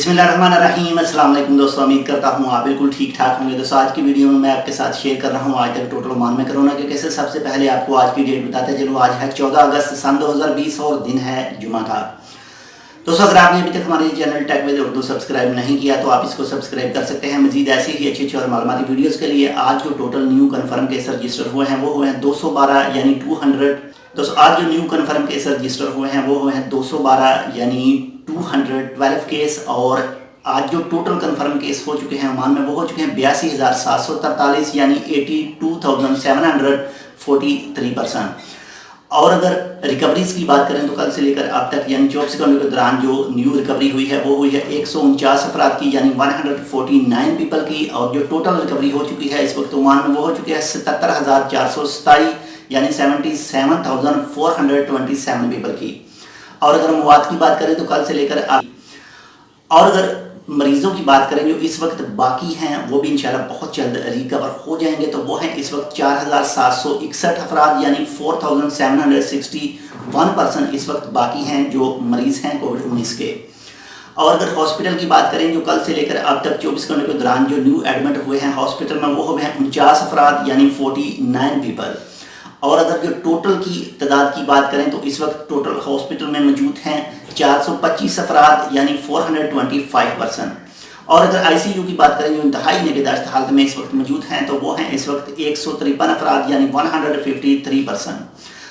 बिस्मिल्लाहिर्रहमानिर्रहीम। अस्सलाम वालेकुम दोस्तों, उम्मीद करता हूँ आप बिल्कुल ठीक ठाक होंगे। दोस्तों आज की वीडियो में मैं आपके साथ शेयर कर रहा हूँ आज तक टोटल ओमान में कोरोना के केसेस। सबसे पहले आपको आज की डेट बताते चलो, आज है 14 अगस्त सन 2020 और दिन है जुमा का। दोस्तों अगर आपने अभी तक हमारे channel Tech with Urdu subscribe नहीं किया तो आप इसको सब्सक्राइब कर सकते हैं। मजीद ऐसी ही अच्छी और मालूमाती वीडियोस के लिए आज जो total new confirm case register हुए हैं वो हुए हैं 212 यानी 200। दोस्तों आज जो न्यू कन्फर्म केस रजिस्टर हुए हैं वो हुए हैं 212 यानी 212 केस। और आज जो टोटल कन्फर्म केस हो चुके हैं ओमान में वो हो चुके हैं 82,743 यानी 82,743%। और अगर रिकवरीज की बात करें तो कल से लेकर अब तक यानी 24 घंटों के दौरान जो न्यू रिकवरी हुई है वो हुई है 149 अफराद की यानी 149 पीपल की। और जो टोटल रिकवरी हो चुकी है इस वक्त ओमान में वो हो चुकी है 77,427 यानी 77,427 पीपल की। और अगर मवाद की बात करें तो कल से लेकर और अगर मरीजों की बात करें जो इस वक्त बाकी हैं वो भी इंशाल्लाह बहुत जल्द रिकवर हो जाएंगे। तो वो हैं इस वक्त 4,761 अफराद यानी 4,761% इस वक्त बाकी हैं जो मरीज हैं कोविड-19 के। और अगर हॉस्पिटल की बात करें जो कल से लेकर अब तक 24 घंटे के दौरान जो न्यू एडमिट हुए हैं हॉस्पिटल में वो हुए हैं 49 अफराद यानी 49 पीपल। और अगर जो टोटल की तादाद की बात करें तो इस वक्त टोटल हॉस्पिटल में मौजूद हैं 425 अफराद यानी 425%। और अगर आईसीयू की बात करें जो इंतहाई निगहदाश्त हालत में इस वक्त मौजूद हैं तो वो हैं इस वक्त 153 अफराद यानी 153%।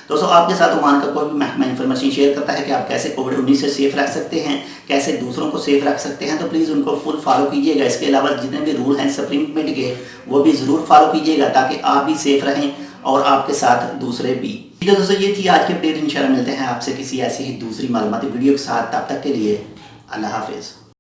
दोस्तों आपके साथ ओमान का कोई भी महकमा इंफॉर्मेशन शेयर करता है कि आप कैसे कोविड-19 से सेफ रख सकते हैं, कैसे दूसरों को सेफ रख सकते हैं, तो प्लीज़ उनको फुल फॉलो कीजिएगा। इसके अलावा जितने भी रूल हैं सुप्रीम कमेटी के वो भी ज़रूर फॉलो कीजिएगा ताकि आप भी सेफ रहें और आपके साथ दूसरे भी। ठीक है दोस्तों, ये थी आज की अपडेट। इंशाल्लाह मिलते हैं आपसे किसी ऐसी ही दूसरी मालूमाती वीडियो के साथ। तब तक के लिए अल्लाह हाफिज़।